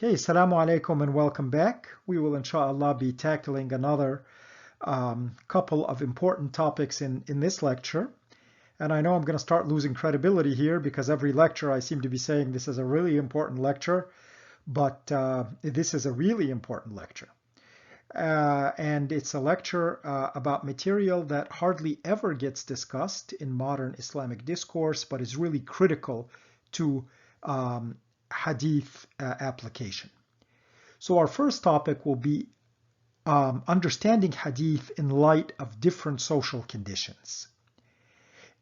Okay, Assalamu alaikum and welcome back. We will inshallah be tackling another couple of important topics in this lecture. And I know I'm going to start losing credibility here because every lecture I seem to be saying this is a really important lecture, but this is a really important lecture. And it's a lecture about material that hardly ever gets discussed in modern Islamic discourse, but is really critical to Hadith application. So our first topic will be understanding Hadith in light of different social conditions.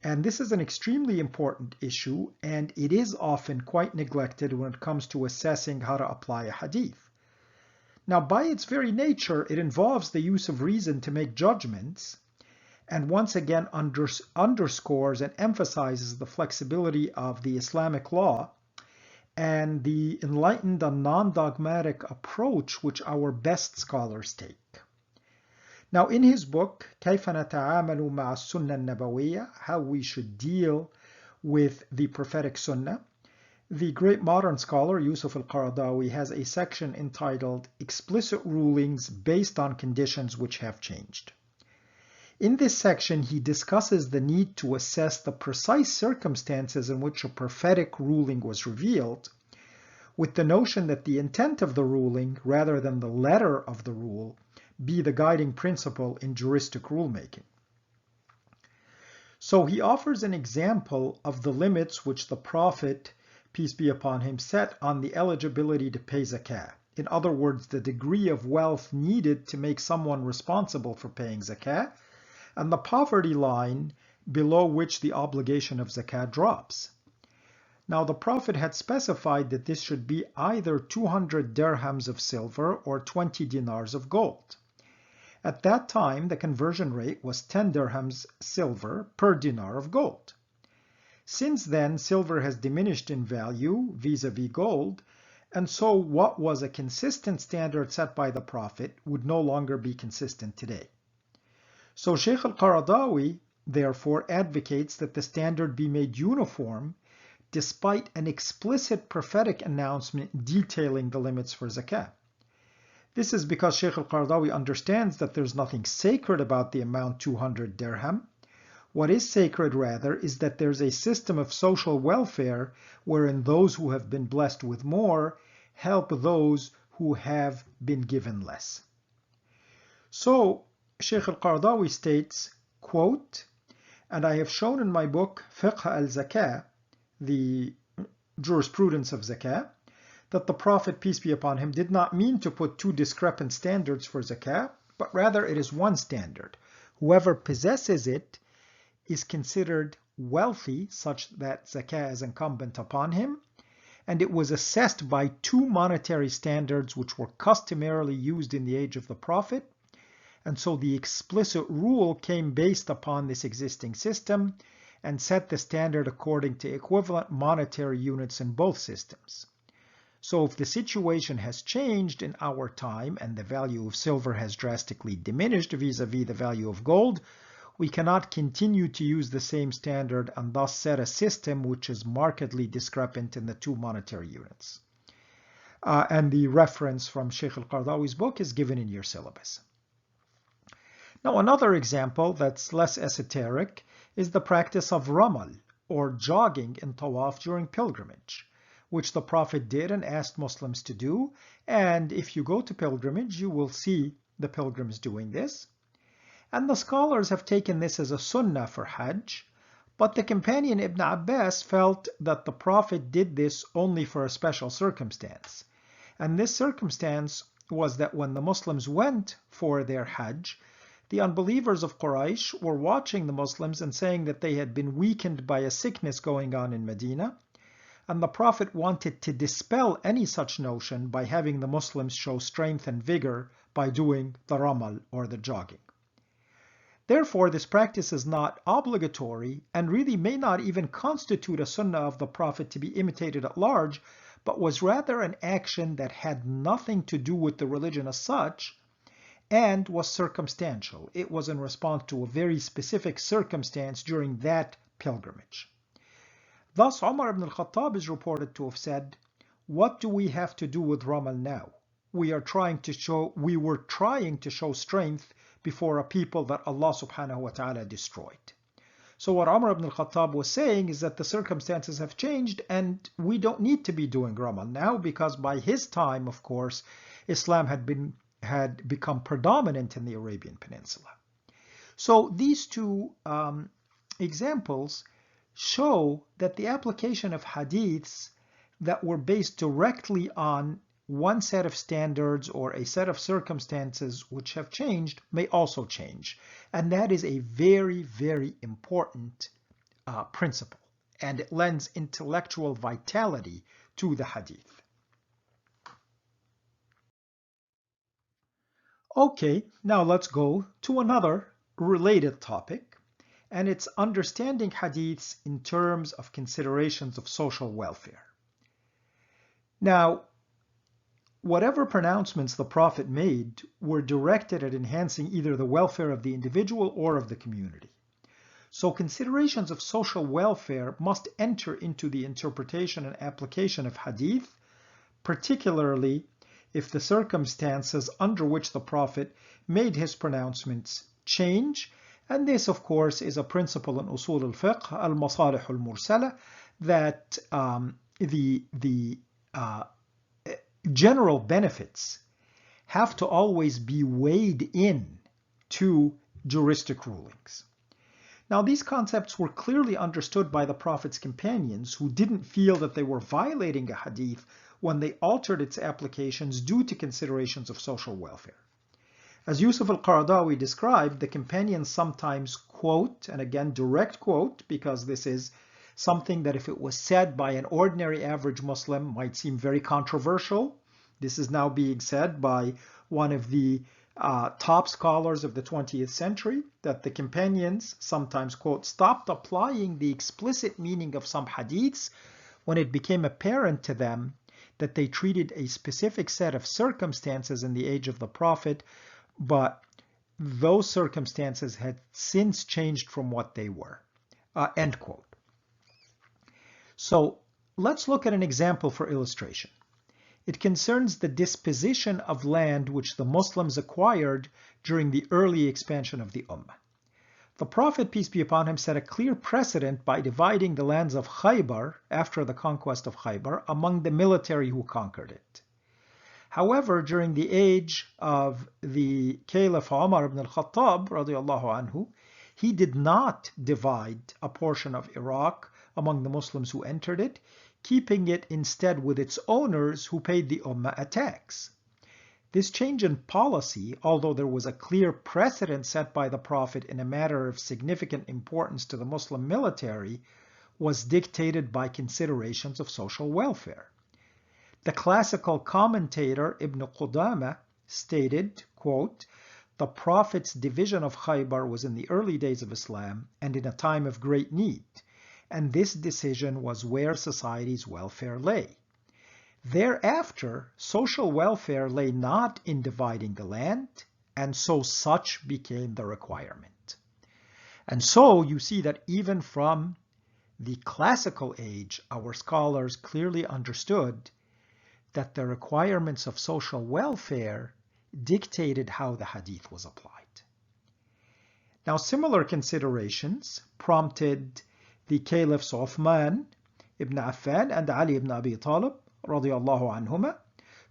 And this is an extremely important issue, and it is often quite neglected when it comes to assessing how to apply a Hadith. Now, by its very nature, it involves the use of reason to make judgments, and once again underscores and emphasizes the flexibility of the Islamic law and the enlightened and non-dogmatic approach which our best scholars take. Now, in his book, كيف نتعامل مع السنة النبوية, how we should deal with the prophetic sunnah, the great modern scholar Yusuf al-Qaradawi has a section entitled Explicit Rulings Based on Conditions Which Have Changed. In this section, he discusses the need to assess the precise circumstances in which a prophetic ruling was revealed, with the notion that the intent of the ruling, rather than the letter of the rule, be the guiding principle in juristic rulemaking. So he offers an example of the limits which the Prophet, peace be upon him, set on the eligibility to pay zakah. In other words, the degree of wealth needed to make someone responsible for paying zakah, and the poverty line below which the obligation of zakat drops. Now, the Prophet had specified that this should be either 200 dirhams of silver or 20 dinars of gold. At that time, the conversion rate was 10 dirhams silver per dinar of gold. Since then, silver has diminished in value vis-a-vis gold, and so what was a consistent standard set by the Prophet would no longer be consistent today. So Sheikh al-Qaradawi therefore advocates that the standard be made uniform despite an explicit prophetic announcement detailing the limits for zakah. This is because Sheikh al-Qaradawi understands that there's nothing sacred about the amount 200 dirham. What is sacred, rather, is that there's a system of social welfare wherein those who have been blessed with more help those who have been given less. So, Sheikh al-Qaradawi states, quote, and I have shown in my book Fiqh al-Zakah, the jurisprudence of zakah, that the Prophet, peace be upon him, did not mean to put two discrepant standards for zakah, but rather it is one standard. Whoever possesses it is considered wealthy such that zakah is incumbent upon him, and it was assessed by two monetary standards which were customarily used in the age of the Prophet, and so the explicit rule came based upon this existing system and set the standard according to equivalent monetary units in both systems. So if the situation has changed in our time and the value of silver has drastically diminished vis-a-vis the value of gold, we cannot continue to use the same standard and thus set a system which is markedly discrepant in the two monetary units. And the reference from Sheikh al-Qaradawi's book is given in your syllabus. Now, another example that's less esoteric is the practice of ramal, or jogging in tawaf during pilgrimage, which the Prophet did and asked Muslims to do. And if you go to pilgrimage, you will see the pilgrims doing this. And the scholars have taken this as a sunnah for Hajj, but the companion Ibn Abbas felt that the Prophet did this only for a special circumstance. And this circumstance was that when the Muslims went for their Hajj, the unbelievers of Quraysh were watching the Muslims and saying that they had been weakened by a sickness going on in Medina, and the Prophet wanted to dispel any such notion by having the Muslims show strength and vigor by doing the ramal, or the jogging. Therefore, this practice is not obligatory and really may not even constitute a sunnah of the Prophet to be imitated at large, but was rather an action that had nothing to do with the religion as such, and was circumstantial. It was in response to a very specific circumstance during that pilgrimage. Thus, Umar ibn al-Khattab is reported to have said, what do we have to do with Ramal now? We were trying to show strength before a people that Allah subhanahu wa ta'ala destroyed. So what Umar ibn al-Khattab was saying is that the circumstances have changed and we don't need to be doing Ramal now, because by his time, of course, Islam had become predominant in the Arabian Peninsula. So these two examples show that the application of hadiths that were based directly on one set of standards or a set of circumstances which have changed may also change. And that is a very, very important principle. And it lends intellectual vitality to the hadith. Okay, now let's go to another related topic, and it's understanding hadiths in terms of considerations of social welfare. Now, whatever pronouncements the Prophet made were directed at enhancing either the welfare of the individual or of the community. So considerations of social welfare must enter into the interpretation and application of hadith, particularly if the circumstances under which the Prophet made his pronouncements change. And this, of course, is a principle in usul al-fiqh, al-masalih al-mursala, that the general benefits have to always be weighed in to juristic rulings. Now, these concepts were clearly understood by the Prophet's companions, who didn't feel that they were violating a hadith when they altered its applications due to considerations of social welfare. As Yusuf al-Qaradawi described, the companions sometimes quote, and again direct quote, because this is something that if it was said by an ordinary average Muslim might seem very controversial. This is now being said by one of the top scholars of the 20th century, that the companions sometimes, quote, stopped applying the explicit meaning of some hadiths when it became apparent to them that they treated a specific set of circumstances in the age of the Prophet, but those circumstances had since changed from what they were, end quote. So let's look at an example for illustration. It concerns the disposition of land which the Muslims acquired during the early expansion of the Ummah. The Prophet, peace be upon him, set a clear precedent by dividing the lands of Khaybar after the conquest of Khaybar among the military who conquered it. However, during the age of the Caliph Umar ibn al-Khattab, radiallahu anhu, he did not divide a portion of Iraq among the Muslims who entered it, keeping it instead with its owners who paid the Ummah a tax. This change in policy, although there was a clear precedent set by the Prophet in a matter of significant importance to the Muslim military, was dictated by considerations of social welfare. The classical commentator Ibn Qudama stated, quote, "The Prophet's division of Khaybar was in the early days of Islam and in a time of great need, and this decision was where society's welfare lay. Thereafter, social welfare lay not in dividing the land, and so such became the requirement." And so you see that even from the classical age, our scholars clearly understood that the requirements of social welfare dictated how the hadith was applied. Now, similar considerations prompted the caliphs Uthman ibn Affan and Ali ibn Abi Talib radiyallahu anhuma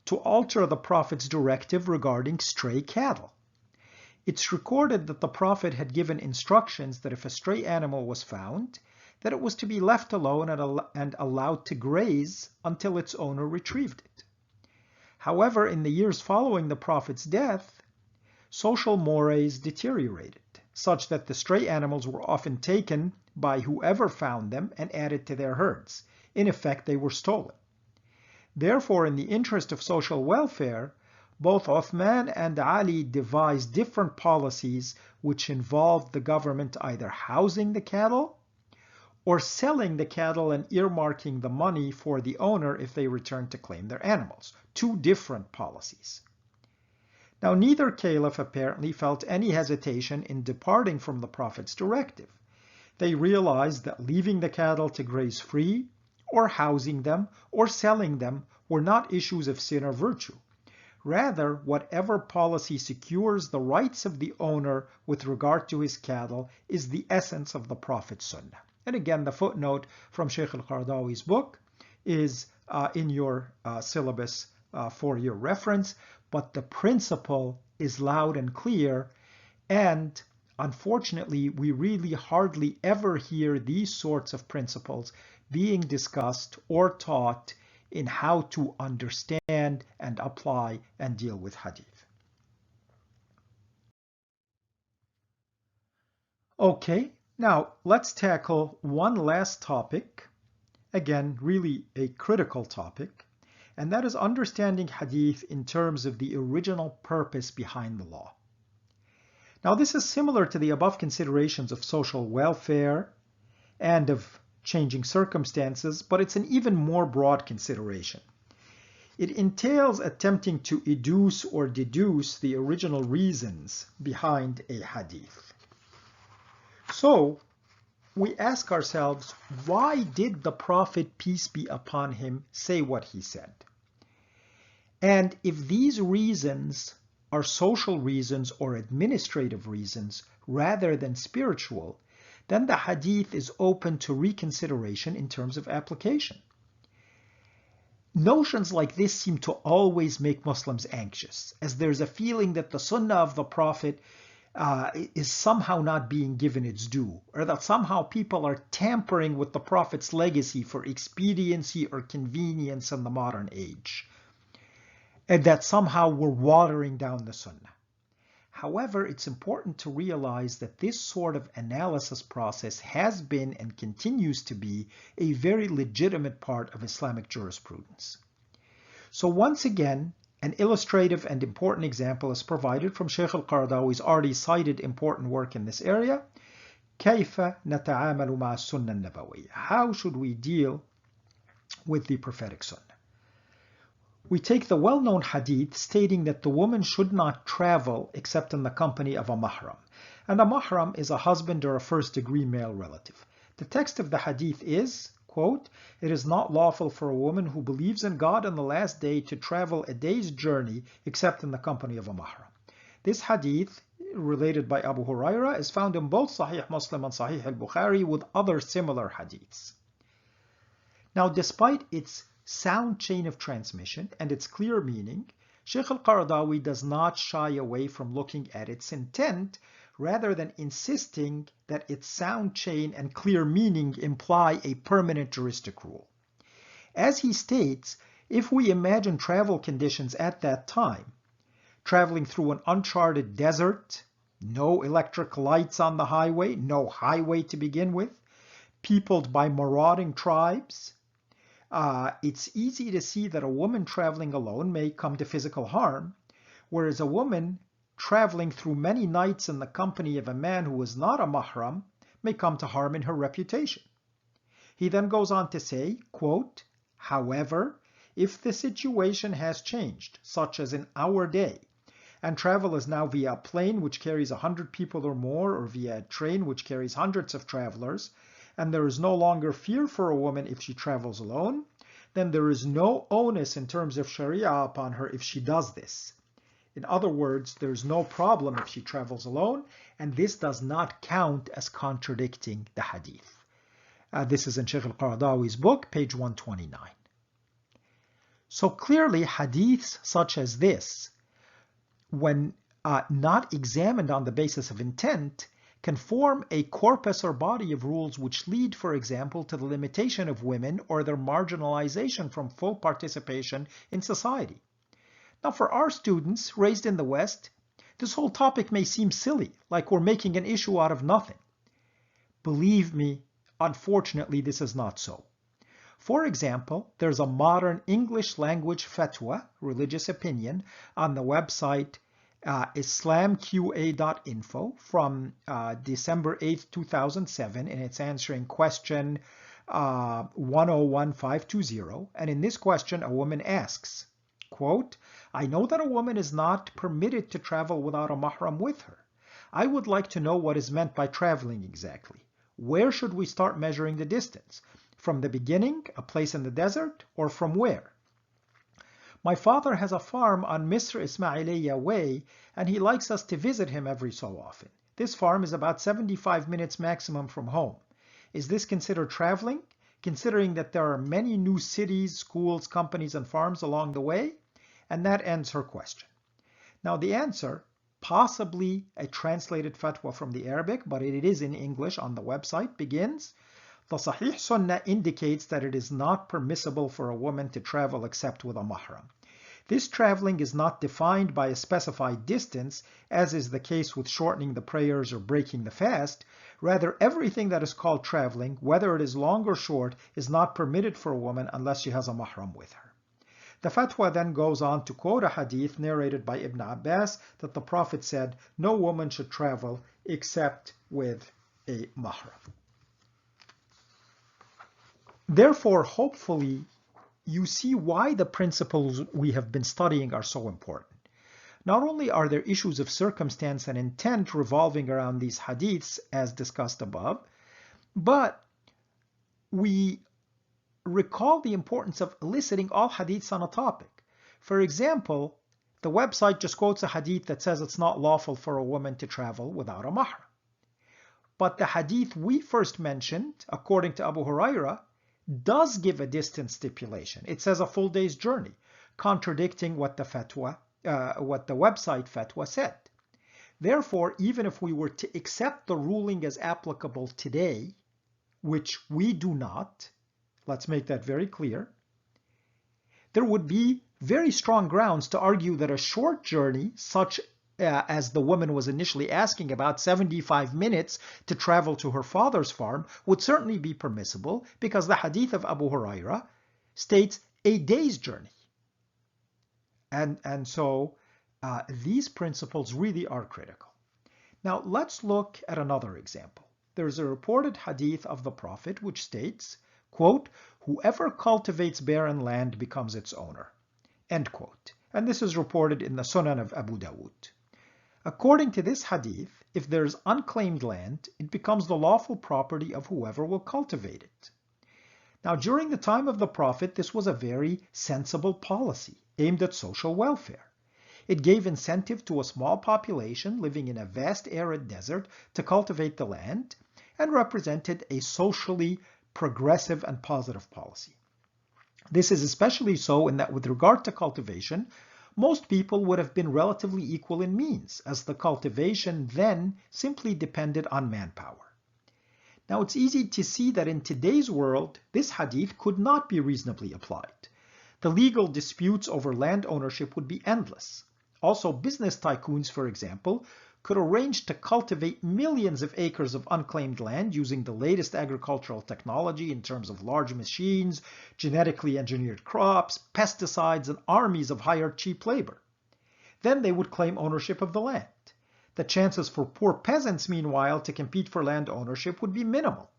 to alter the Prophet's directive regarding stray cattle. It's recorded that the Prophet had given instructions that if a stray animal was found, that it was to be left alone and allowed to graze until its owner retrieved it. However, in the years following the Prophet's death, social mores deteriorated, such that the stray animals were often taken by whoever found them and added to their herds. In effect, they were stolen. Therefore, in the interest of social welfare, both Uthman and Ali devised different policies which involved the government either housing the cattle or selling the cattle and earmarking the money for the owner if they returned to claim their animals. Two different policies. Now, neither caliph apparently felt any hesitation in departing from the Prophet's directive. They realized that leaving the cattle to graze free or housing them, or selling them were not issues of sin or virtue. Rather, whatever policy secures the rights of the owner with regard to his cattle is the essence of the Prophet's Sunnah. And again, the footnote from Sheikh al-Qaradawi's book is in your syllabus for your reference, but the principle is loud and clear, and unfortunately, we really hardly ever hear these sorts of principles being discussed or taught in how to understand and apply and deal with hadith. Okay, now let's tackle one last topic, again, really a critical topic, and that is understanding hadith in terms of the original purpose behind the law. Now, this is similar to the above considerations of social welfare and of changing circumstances, but it's an even more broad consideration. It entails attempting to educe or deduce the original reasons behind a hadith. So, we ask ourselves, why did the Prophet, peace be upon him, say what he said? And if these reasons are social reasons or administrative reasons rather than spiritual, then the hadith is open to reconsideration in terms of application. Notions like this seem to always make Muslims anxious, as there's a feeling that the sunnah of the Prophet is somehow not being given its due, or that somehow people are tampering with the Prophet's legacy for expediency or convenience in the modern age, and that somehow we're watering down the sunnah. However, it's important to realize that this sort of analysis process has been and continues to be a very legitimate part of Islamic jurisprudence. So once again, an illustrative and important example is provided from Sheikh al-Qaradawi's already cited important work in this area. كيف نتعامل مع السنة النبوية? How should we deal with the prophetic sunnah? We take the well-known hadith stating that the woman should not travel except in the company of a mahram. And a mahram is a husband or a first-degree male relative. The text of the hadith is, quote, "It is not lawful for a woman who believes in God and the last day to travel a day's journey except in the company of a mahram." This hadith, related by Abu Huraira, is found in both Sahih Muslim and Sahih al-Bukhari with other similar hadiths. Now, despite its sound chain of transmission and its clear meaning, Sheikh al-Qaradawi does not shy away from looking at its intent, rather than insisting that its sound chain and clear meaning imply a permanent juristic rule. As he states, if we imagine travel conditions at that time, traveling through an uncharted desert, no electric lights on the highway, no highway to begin with, peopled by marauding tribes, it's easy to see that a woman traveling alone may come to physical harm, whereas a woman traveling through many nights in the company of a man who is not a mahram may come to harm in her reputation. He then goes on to say, quote, "However, if the situation has changed, such as in our day, and travel is now via a plane which carries 100 people or more, or via a train which carries hundreds of travelers, and there is no longer fear for a woman if she travels alone, then there is no onus in terms of Sharia upon her if she does this. In other words, there's no problem if she travels alone, and this does not count as contradicting the hadith." This is in Sheikh al-Qaradawi's book, page 129. So clearly, hadiths such as this, when not examined on the basis of intent, can form a corpus or body of rules which lead, for example, to the limitation of women or their marginalization from full participation in society. Now, for our students raised in the West, this whole topic may seem silly, like we're making an issue out of nothing. Believe me, unfortunately, this is not so. For example, there's a modern English language fatwa, religious opinion, on the website islamqa.info from December 8, 2007, and it's answering question 101520. And in this question, a woman asks, quote, "I know that a woman is not permitted to travel without a mahram with her. I would like to know what is meant by traveling exactly. Where should we start measuring the distance? From the beginning, a place in the desert, or from where? My father has a farm on Misr Ismailiya Way, and he likes us to visit him every so often. This farm is about 75 minutes maximum from home. Is this considered traveling, considering that there are many new cities, schools, companies, and farms along the way? And that ends her question. Now the answer, possibly a translated fatwa from the Arabic, but it is in English on the website, begins, the Sahih Sunnah indicates that it is not permissible for a woman to travel except with a mahram. This traveling is not defined by a specified distance, as is the case with shortening the prayers or breaking the fast. Rather, everything that is called traveling, whether it is long or short, is not permitted for a woman unless she has a mahram with her. The fatwa then goes on to quote a hadith narrated by Ibn Abbas that the Prophet said, no woman should travel except with a mahram. Therefore, hopefully, you see why the principles we have been studying are so important. Not only are there issues of circumstance and intent revolving around these hadiths as discussed above, but we recall the importance of eliciting all hadiths on a topic. For example, the website just quotes a hadith that says it's not lawful for a woman to travel without a mahram. But the hadith we first mentioned, according to Abu Hurairah, does give a distance stipulation. It says a full day's journey, contradicting what the website fatwa said. Therefore, even if we were to accept the ruling as applicable today, which we do not, let's make that very clear, there would be very strong grounds to argue that a short journey, such as the woman was initially asking about, 75 minutes to travel to her father's farm, would certainly be permissible because the hadith of Abu Hurairah states a day's journey. And so these principles really are critical. Now let's look at another example. There's a reported hadith of the Prophet which states, quote, whoever cultivates barren land becomes its owner, end quote. And this is reported in the Sunan of Abu Dawud. According to this hadith, if there is unclaimed land, it becomes the lawful property of whoever will cultivate it. Now, during the time of the Prophet, this was a very sensible policy aimed at social welfare. It gave incentive to a small population living in a vast arid desert to cultivate the land and represented a socially progressive and positive policy. This is especially so in that with regard to cultivation, most people would have been relatively equal in means, as the cultivation then simply depended on manpower. Now it's easy to see that in today's world, this hadith could not be reasonably applied. The legal disputes over land ownership would be endless. Also, business tycoons, for example, could arrange to cultivate millions of acres of unclaimed land using the latest agricultural technology in terms of large machines, genetically engineered crops, pesticides, and armies of hired cheap labor. Then they would claim ownership of the land. The chances for poor peasants, meanwhile, to compete for land ownership would be minimal.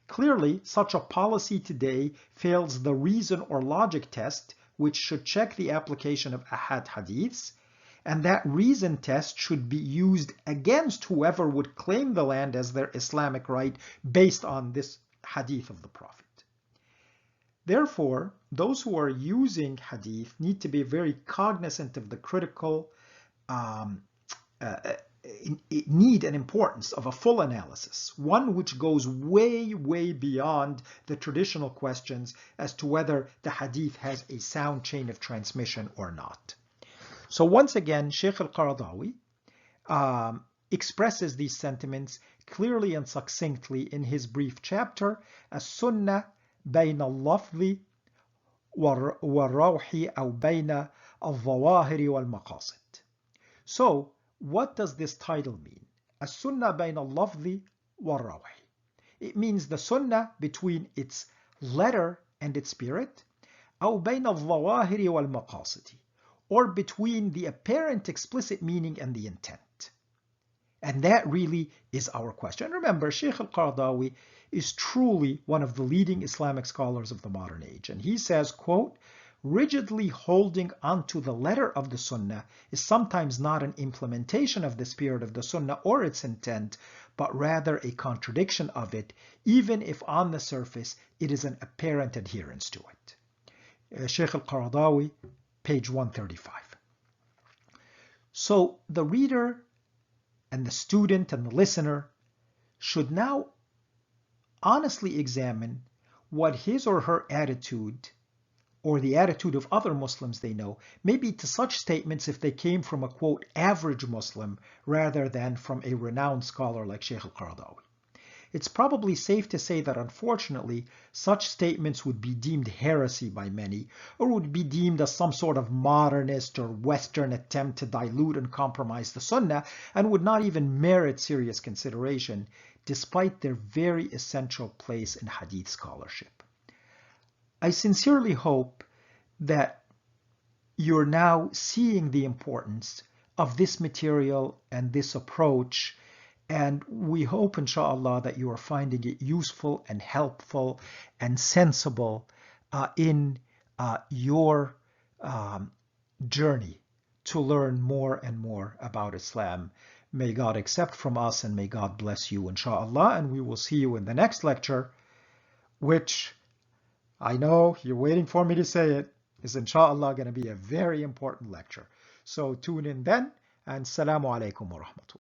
Clearly, such a policy today fails the reason or logic test, which should check the application of ahad hadiths, and that reason test should be used against whoever would claim the land as their Islamic right based on this hadith of the Prophet. Therefore, those who are using hadith need to be very cognizant of the critical need and importance of a full analysis, one which goes way, way beyond the traditional questions as to whether the hadith has a sound chain of transmission or not. So once again, Sheikh al-Qaradawi expresses these sentiments clearly and succinctly in his brief chapter, As-Sunnah Bayna al-Lafzi wal-Rawhi aw Bayna al-Zawahiri wal-Maqasid. So, what does this title mean? As-Sunnah Bayna al-Lafzi wal-Rawhi. It means the Sunnah between its letter and its spirit, aw Bayna al-Zawahiri wal-Maqasid, or between the apparent explicit meaning and the intent. And that really is our question. Remember, Sheikh al-Qaradawi is truly one of the leading Islamic scholars of the modern age. And he says, quote, rigidly holding onto the letter of the Sunnah is sometimes not an implementation of the spirit of the Sunnah or its intent, but rather a contradiction of it, even if on the surface it is an apparent adherence to it. Sheikh al-Qaradawi, page 135. So the reader and the student and the listener should now honestly examine what his or her attitude or the attitude of other Muslims they know may be to such statements if they came from a, quote, average Muslim rather than from a renowned scholar like Sheikh al-Qaradawi. It's probably safe to say that unfortunately such statements would be deemed heresy by many, or would be deemed as some sort of modernist or Western attempt to dilute and compromise the Sunnah, and would not even merit serious consideration, despite their very essential place in Hadith scholarship. I sincerely hope that you're now seeing the importance of this material and this approach, and we hope, inshallah, that you are finding it useful and helpful and sensible in your journey to learn more and more about Islam. May God accept from us, and may God bless you, inshallah, and we will see you in the next lecture, which I know you're waiting for me to say it, is inshallah going to be a very important lecture. So tune in then, and Assalamu alaikum wa rahmatullah.